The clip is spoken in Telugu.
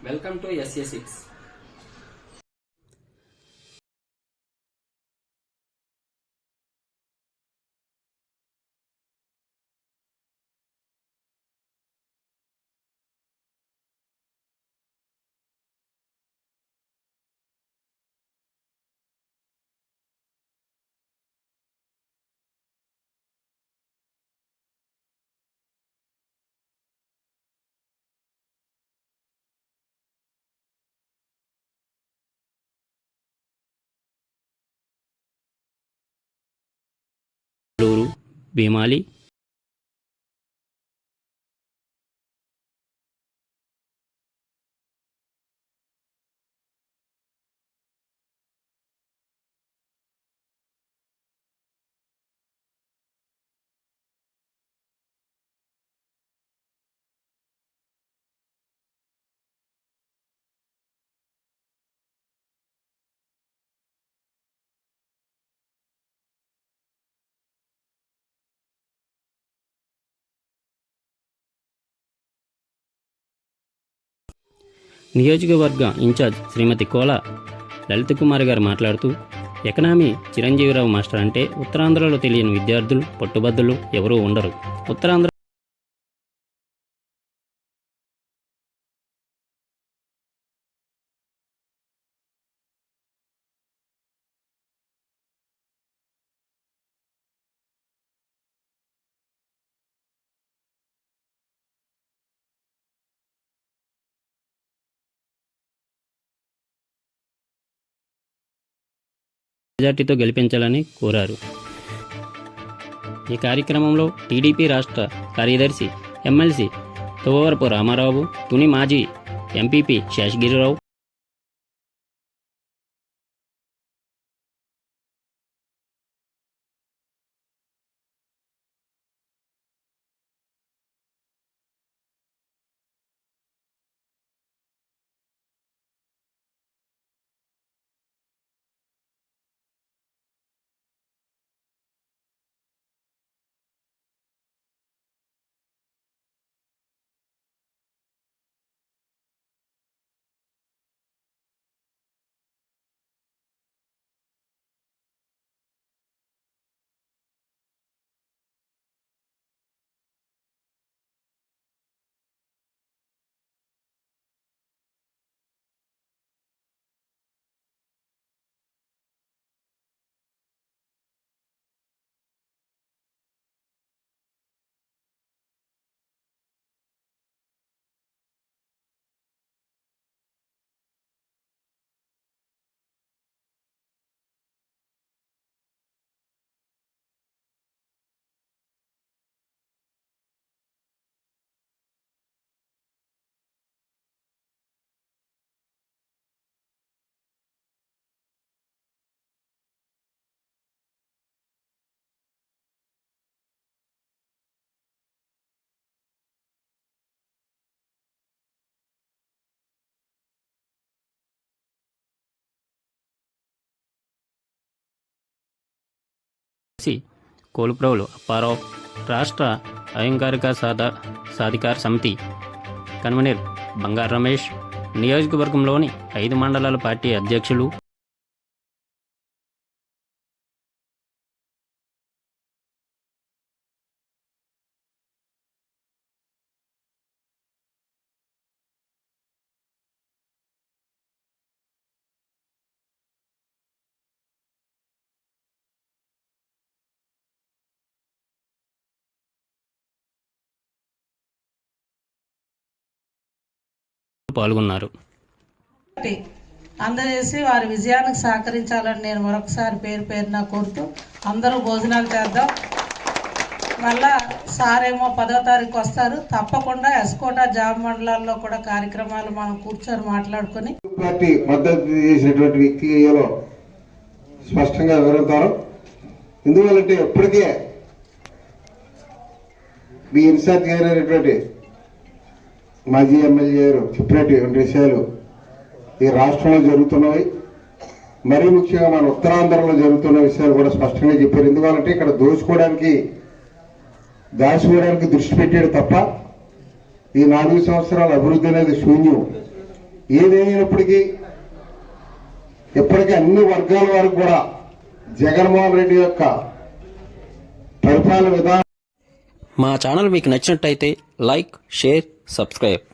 Welcome to SA6. భీమాలి నియోజకవర్గ ఇన్ఛార్జ్ శ్రీమతి కోల లలిత కుమార్ గారు మాట్లాడుతూ, ఎకనామీ చిరంజీవిరావు మాస్టర్ అంటే ఉత్తరాంధ్రలో తెలియని విద్యార్థులు, పట్టుబద్దులు ఎవరూ ఉండరు. ఉత్తరాంధ్ర మెజార్టీతో గెలిపించాలని కోరారు. ఈ కార్యక్రమంలో టీడీపీ రాష్ట్ర కార్యదర్శి ఎమ్మెల్సీ తువ్వవరపు రామారావు, తుని మాజీ ఎంపీపీ శేషగిరిరావు, కోలుప్రవులు అప్పారావు, రాష్ట్ర అయంకారిక సాధికార సమితి కన్వీనర్ బంగారు రమేష్, నియోజకవర్గంలోని 5 మండలాల పార్టీ అధ్యక్షులు, పాల్గొన్నారు. అందజేసి వారి విజయానికి సహకరించాలని నేను మరొకసారి పేరున కోరుతూ, అందరూ భోజనాలు చేద్దాం. మళ్ళా సారేమో 10వ తారీఖు వస్తారు. తప్పకుండా ఎస్కోట జాబ్ మండలాల్లో కూడా కార్యక్రమాలు మనం కూర్చొని మాట్లాడుకొని పార్టీ మద్దతు చేసినటువంటి వ్యక్తి స్పష్టంగా వివరిస్తారు. ఎందువల్లంటే ఇప్పటికే మీ ఇన్ఛార్జ్ అయినటువంటి మాజీ ఎమ్మెల్యే గారు చెప్పినటువంటి విషయాలు ఈ రాష్ట్రంలో జరుగుతున్నవి, మరీ ముఖ్యంగా మన ఉత్తరాంధ్రలో జరుగుతున్న విషయాలు కూడా స్పష్టంగా చెప్పారు. ఎందువల్లంటే ఇక్కడ దాచుకోవడానికి దృష్టి పెట్టాడు తప్ప ఈ 4 సంవత్సరాల అభివృద్ధి అనేది శూన్యం. ఏదేమైనప్పటికీ ఇప్పటికీ అన్ని వర్గాల వారికి కూడా జగన్మోహన్ రెడ్డి యొక్క పరిపాలన విధానం. మా ఛానల్ మీకు నచ్చినట్టయితే లైక్, షేర్, సబ్స్క్రైబ్.